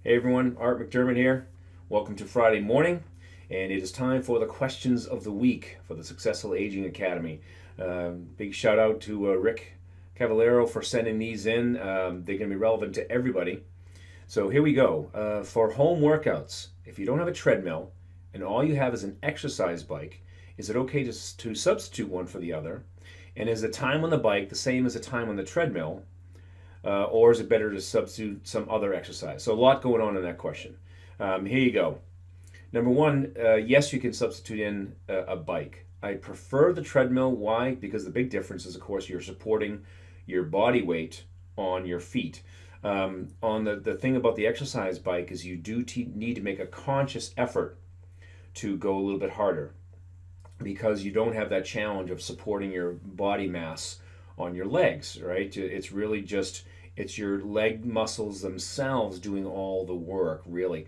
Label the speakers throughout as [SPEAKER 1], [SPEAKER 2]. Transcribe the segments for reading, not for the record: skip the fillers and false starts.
[SPEAKER 1] Hey everyone, Art McDermott here. Welcome to Friday morning, and it is time for the questions of the week for the Successful Aging Academy. Big shout out to Rick Cavallero for sending these in. They're going to be relevant to everybody. So here we go. For home workouts, if you don't have a treadmill and all you have is an exercise bike, is it okay to substitute one for the other? And is the time on the bike the same as the time on the treadmill? Or is it better to substitute some other exercise? So a lot going on in that question. Here you go. Number one, yes, you can substitute in a bike. I prefer the treadmill. Why? Because the big difference is, of course, you're supporting your body weight on your feet. On the thing about the exercise bike is you do need to make a conscious effort to go a little bit harder because you don't have that challenge of supporting your body mass on your legs, right? It's really just it's your leg muscles themselves doing all the work, really.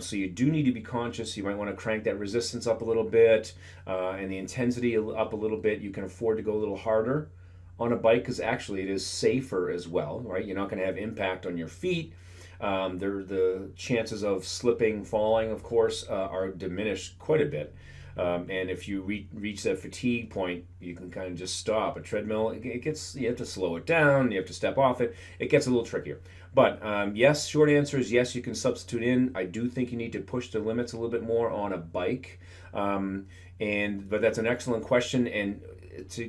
[SPEAKER 1] So you do need to be conscious. You might want to crank that resistance up a little bit and the intensity up a little bit. You can afford to go a little harder on a bike because actually it is safer as well, right? You're not going to have impact on your feet. The chances of slipping, falling, of course, are diminished quite a bit. And if you reach that fatigue point, you can kind of just stop. A treadmill, it gets you have to slow it down. You have to step off it. It gets a little trickier. But yes, short answer is yes. You can substitute in. I do think you need to push the limits a little bit more on a bike. But that's an excellent question. And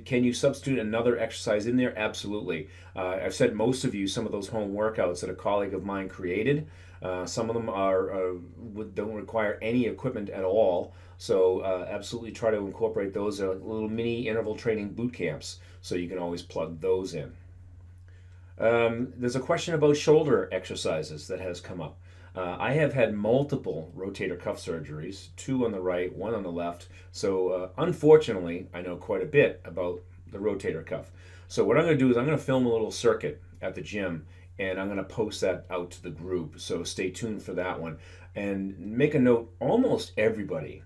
[SPEAKER 1] can you substitute another exercise in there? Absolutely. I've said most of you some of those home workouts that a colleague of mine created. Some of them don't require any equipment at all. So absolutely try to incorporate those little mini interval training boot camps so you can always plug those in. There's a question about shoulder exercises that has come up. I have had multiple rotator cuff surgeries, two on the right, one on the left. So unfortunately, I know quite a bit about the rotator cuff. So what I'm going to do is I'm going to film a little circuit at the gym and I'm going to post that out to the group. So stay tuned for that one. And make a note, almost everybody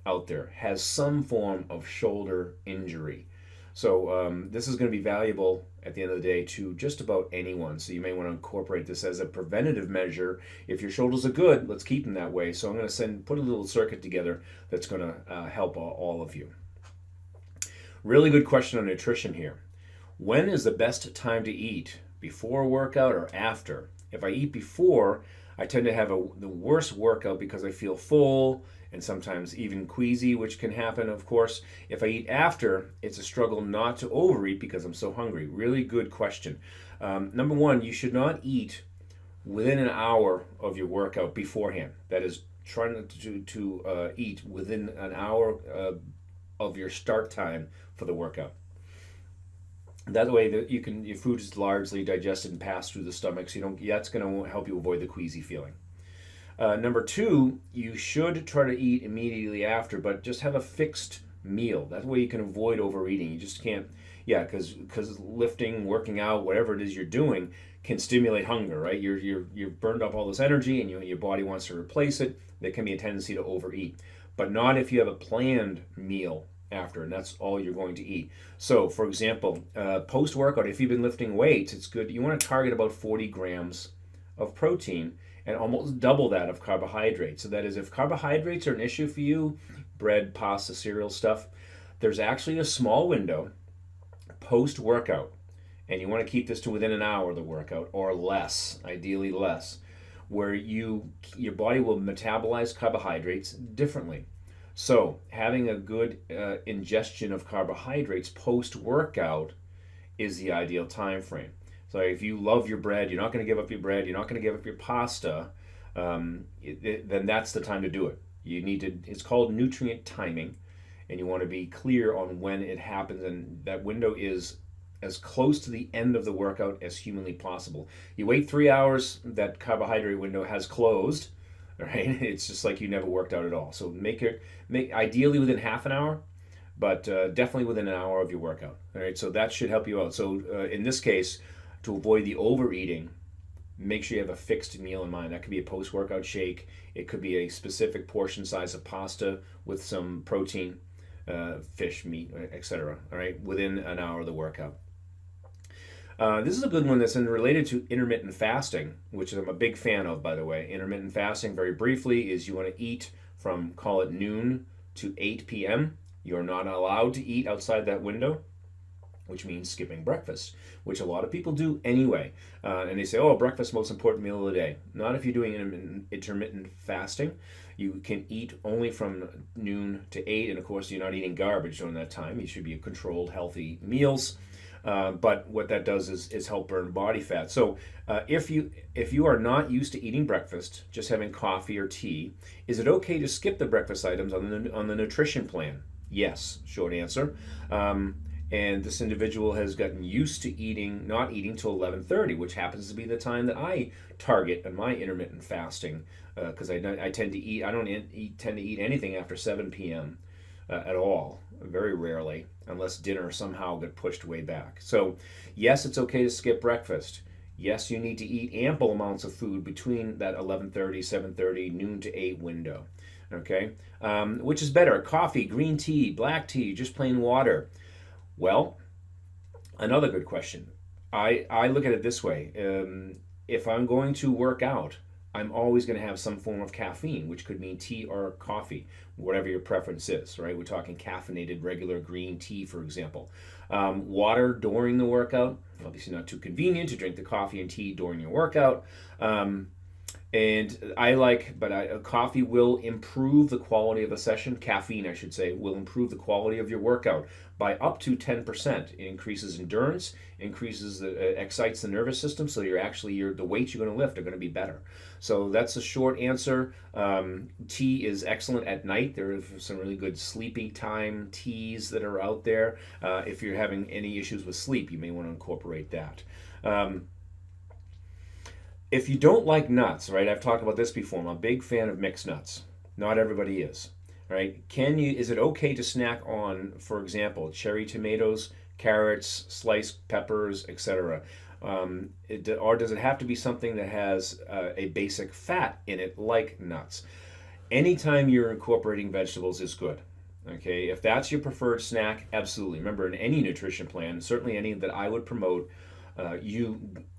[SPEAKER 1] out there has some form of shoulder injury. So this is going to be valuable at the end of the day to just about anyone. So you may want to incorporate this as a preventative measure. If your shoulders are good, let's keep them that way. So I'm going to put a little circuit together that's going to help all of you. Really good question on nutrition here. When is the best time to eat? Before a workout or after? If I eat before, I tend to have the worst workout because I feel full and sometimes even queasy, which can happen, of course. If I eat after, it's a struggle not to overeat because I'm so hungry. Really good question. Number one, you should not eat within an hour of your workout beforehand. That is, trying to eat within an hour of your start time for the workout. That way, your food is largely digested and passed through the stomach, so that's going to help you avoid the queasy feeling. Number two, you should try to eat immediately after, but just have a fixed meal. That way you can avoid overeating. You just can't, because lifting, working out, whatever it is you're doing can stimulate hunger, right? You've burned up all this energy and your body wants to replace it. There can be a tendency to overeat, but not if you have a planned meal after, and that's all you're going to eat. So, for example, post-workout, if you've been lifting weights, it's good. You want to target about 40 grams of protein and almost double that of carbohydrates. So that is, if carbohydrates are an issue for you, bread, pasta, cereal stuff, there's actually a small window post-workout, and you want to keep this to within an hour of the workout or less, ideally less, where your body will metabolize carbohydrates differently. So having a good ingestion of carbohydrates post-workout is the ideal time frame. So if you love your bread, you're not going to give up your bread, you're not going to give up your pasta, then that's the time to do it. It's called nutrient timing, and you want to be clear on when it happens, and that window is as close to the end of the workout as humanly possible. You wait 3 hours, that carbohydrate window has closed, right? It's just like you never worked out at all. So make ideally within half an hour, but definitely within an hour of your workout. All right, so that should help you out. So in this case, to avoid the overeating, make sure you have a fixed meal in mind. That could be a post-workout shake. It could be a specific portion size of pasta with some protein, fish, meat, etc. All right, within an hour of the workout. This is a good one that's related to intermittent fasting, which I'm a big fan of, by the way. Intermittent fasting, very briefly, is you want to eat from, call it noon to 8 p.m. You're not allowed to eat outside that window, which means skipping breakfast, which a lot of people do anyway. And they say, oh, breakfast, most important meal of the day. Not if you're doing intermittent fasting. You can eat only from noon to 8, and of course, you're not eating garbage during that time. You should be controlled, healthy meals. But what that does is help burn body fat. So if you are not used to eating breakfast, just having coffee or tea, is it okay to skip the breakfast items on the nutrition plan? Yes, short answer. And this individual has gotten used to not eating till 11:30, which happens to be the time that I target in my intermittent fasting, because I tend to eat. I don't tend to eat anything after 7 p.m. At all, very rarely, unless dinner somehow got pushed way back. So, yes, it's okay to skip breakfast. Yes, you need to eat ample amounts of food between that 11:30, 7:30, noon to 8 window. Okay, which is better? Coffee, green tea, black tea, just plain water? Well, another good question. I look at it this way. If I'm going to work out, I'm always going to have some form of caffeine, which could mean tea or coffee, whatever your preference is, right? We're talking caffeinated regular green tea, for example. Water during the workout, obviously not too convenient to drink the coffee and tea during your workout. And coffee will improve the quality of a session. Caffeine, I should say, will improve the quality of your workout by up to 10%. It increases endurance, excites the nervous system, so the weights you're going to lift are going to be better. So that's a short answer. Tea is excellent at night. There are some really good sleeping time teas that are out there. If you're having any issues with sleep, you may want to incorporate that. If you don't like nuts, right? I've talked about this before. I'm a big fan of mixed nuts. Not everybody is, right? Is it okay to snack on, for example, cherry tomatoes, carrots, sliced peppers, etc.? Or does it have to be something that has a basic fat in it, like nuts? Anytime you're incorporating vegetables is good. Okay, if that's your preferred snack, absolutely. Remember, in any nutrition plan, certainly any that I would promote,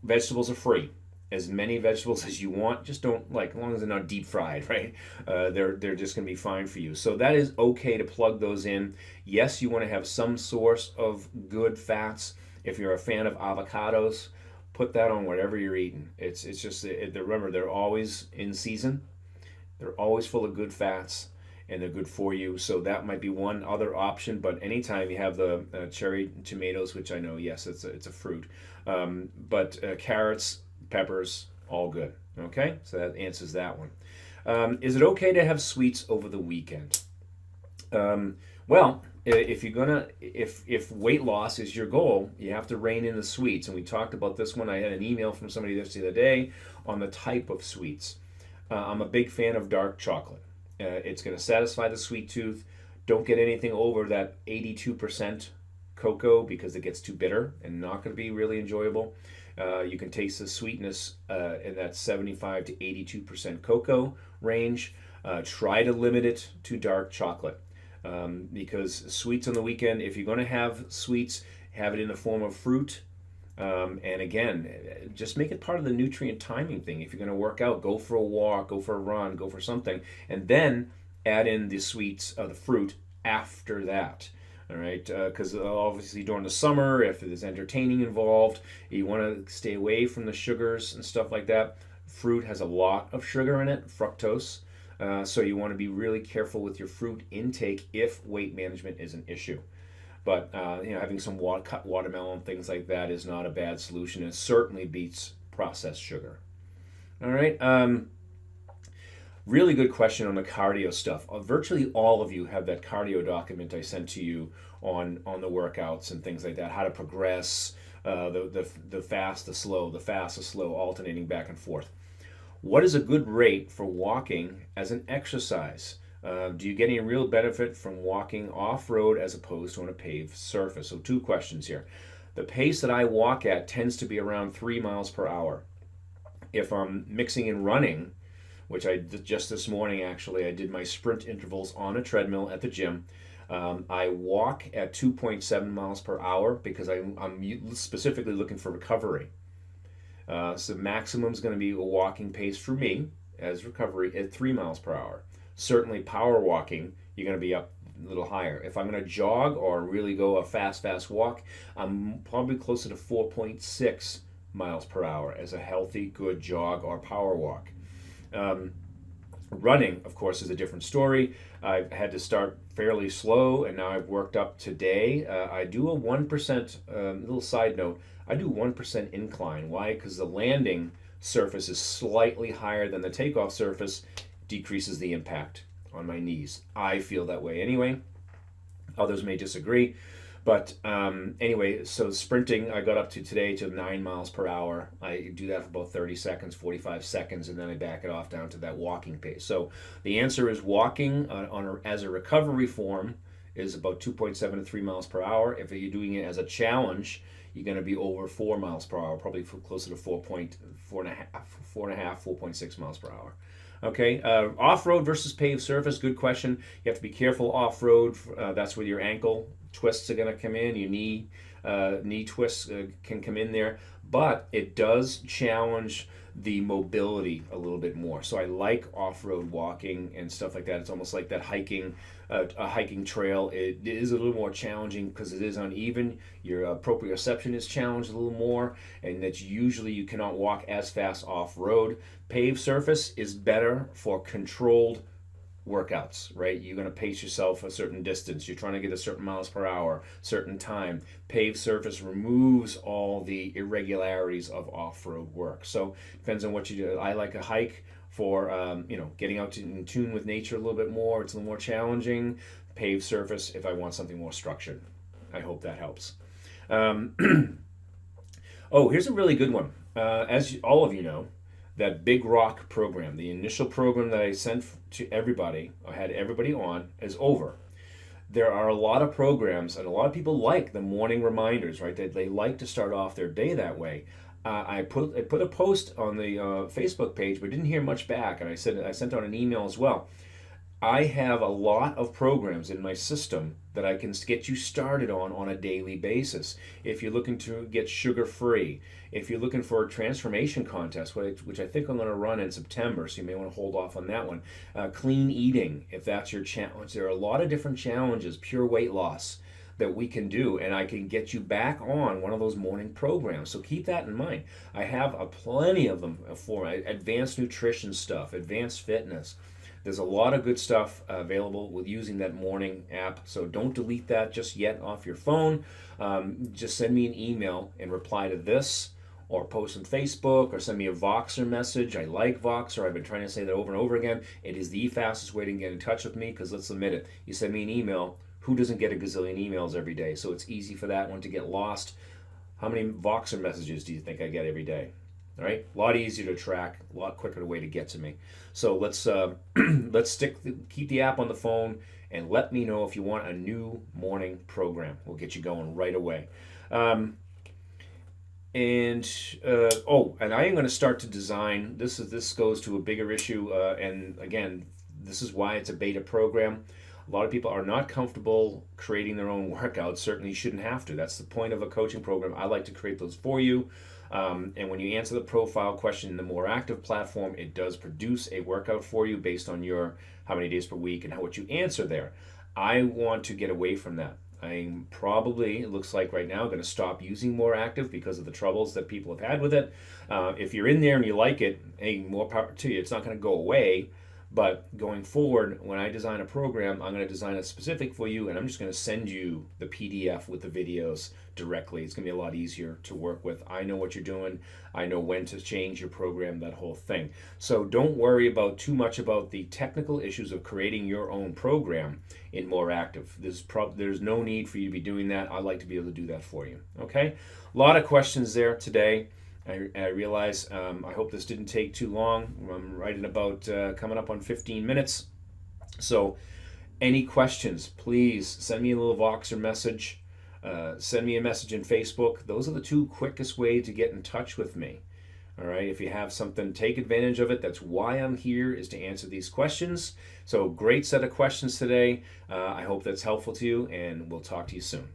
[SPEAKER 1] vegetables are free. As many vegetables as you want, just don't as long as they're not deep fried, right? They're just going to be fine for you. So that is okay to plug those in. Yes, you want to have some source of good fats. If you're a fan of avocados, put that on whatever you're eating. It's just remember, they're always in season. They're always full of good fats, and they're good for you. So that might be one other option. But anytime you have the cherry tomatoes, which I know, yes, it's a fruit, but carrots, peppers, all good. Okay, so that answers that one. Is it okay to have sweets over the weekend? Well, if weight loss is your goal, you have to rein in the sweets. And we talked about this one. I had an email from somebody just the other day on the type of sweets. I'm a big fan of dark chocolate. It's going to satisfy the sweet tooth. Don't get anything over that 82% cocoa, because it gets too bitter and not going to be really enjoyable. You can taste the sweetness in that 75 to 82% cocoa range. Try to limit it to dark chocolate, because sweets on the weekend, if you're going to have sweets, have it in the form of fruit. And again, just make it part of the nutrient timing thing. If you're going to work out, go for a walk, go for a run, go for something, and then add in the sweets of the fruit after that. All right, because obviously during the summer, if there's entertaining involved, you want to stay away from the sugars and stuff like that. Fruit has a lot of sugar in it, fructose, so you want to be really careful with your fruit intake if weight management is an issue. But having some cut watermelon, things like that, is not a bad solution. It certainly beats processed sugar. All right. Really good question on the cardio stuff. Virtually all of you have that cardio document I sent to you on the workouts and things like that. How to progress, the fast, the slow, the fast, the slow, alternating back and forth. What is a good rate for walking as an exercise? Do you get any real benefit from walking off-road as opposed to on a paved surface? So 2 questions here. The pace that I walk at tends to be around 3 miles per hour. If I'm mixing in running, which I did just this morning, actually, I did my sprint intervals on a treadmill at the gym. I walk at 2.7 miles per hour because I'm specifically looking for recovery. So maximum is going to be a walking pace for me as recovery at 3 miles per hour. Certainly, power walking, you're going to be up a little higher. If I'm going to jog or really go a fast walk, I'm probably closer to 4.6 miles per hour as a healthy, good jog or power walk. Um, Running, of course, is a different story. I've had to start fairly slow, and now I've worked up today. I do a 1%, little side note, I do 1% incline. Why? Because the landing surface is slightly higher than the takeoff surface, decreases the impact on my knees. I feel that way anyway. Others may disagree. But anyway, so sprinting, I got up to today to 9 miles per hour. I do that for about 30 seconds, 45 seconds, and then I back it off down to that walking pace. So the answer is walking as a recovery form is about 2.7 to 3 miles per hour. If you're doing it as a challenge, you're going to be over 4 miles per hour, probably closer to 4.6 miles per hour. Okay, off-road versus paved surface, good question. You have to be careful off-road. That's where your ankle twists are going to come in. Your knee twists can come in there. But it does challenge the mobility a little bit more. So I like off-road walking and stuff like that. It's almost like that hiking, a hiking trail. It is a little more challenging because it is uneven. Your proprioception is challenged a little more, and that's usually you cannot walk as fast off-road. Paved surface is better for controlled workouts, right? You're going to pace yourself a certain distance. You're trying to get a certain miles per hour, certain time. Paved surface removes all the irregularities of off-road work. So depends on what you do. I like a hike for getting out in tune with nature a little bit more. It's a little more challenging. Paved surface if I want something more structured. I hope that helps. Oh, here's a really good one. As all of you know, that Big Rock program, the initial program that I sent to everybody, I had everybody on, is over. There are a lot of programs, and a lot of people like the morning reminders, right? They like to start off their day that way. I put a post on the Facebook page, but didn't hear much back, and I sent out an email as well. I have a lot of programs in my system that I can get you started on a daily basis. If you're looking to get sugar free, if you're looking for a transformation contest, which I think I'm going to run in September, so you may want to hold off on that one. Clean eating, if that's your challenge. There are a lot of different challenges, pure weight loss that we can do, and I can get you back on one of those morning programs. So keep that in mind. I have plenty of them for advanced nutrition stuff, advanced fitness. There's a lot of good stuff available with using that morning app, so don't delete that just yet off your phone. Just send me an email and reply to this, or post on Facebook, or send me a Voxer message. I like Voxer. I've been trying to say that over and over again. It is the fastest way to get in touch with me, because let's admit it, you send me an email, who doesn't get a gazillion emails every day? So it's easy for that one to get lost. How many Voxer messages do you think I get every day? All right, a lot easier to track, a lot quicker way to get to me. So let's keep the app on the phone, and let me know if you want a new morning program. We'll get you going right away. And I am going to start to design. This goes to a bigger issue, and again, this is why it's a beta program. A lot of people are not comfortable creating their own workouts. Certainly, you shouldn't have to. That's the point of a coaching program. I like to create those for you. And when you answer the profile question in the More Active platform, it does produce a workout for you based on your how many days per week and what you answer there. I want to get away from that. I'm probably, it looks like right now, going to stop using More Active because of the troubles that people have had with it. If you're in there and you like it, hey, more power to you. It's not going to go away. But going forward, when I design a program, I'm going to design it specific for you, and I'm just going to send you the PDF with the videos directly. It's going to be a lot easier to work with. I know what you're doing. I know when to change your program, that whole thing. So don't worry about too much about the technical issues of creating your own program in More Active. There's no need for you to be doing that. I like to be able to do that for you. Okay? A lot of questions there today. I realize, I hope this didn't take too long. I'm right at about coming up on 15 minutes. So any questions, please send me a little Voxer message. Send me a message in Facebook. Those are the two quickest ways to get in touch with me. All right, if you have something, take advantage of it. That's why I'm here, is to answer these questions. So, great set of questions today. I hope that's helpful to you, and we'll talk to you soon.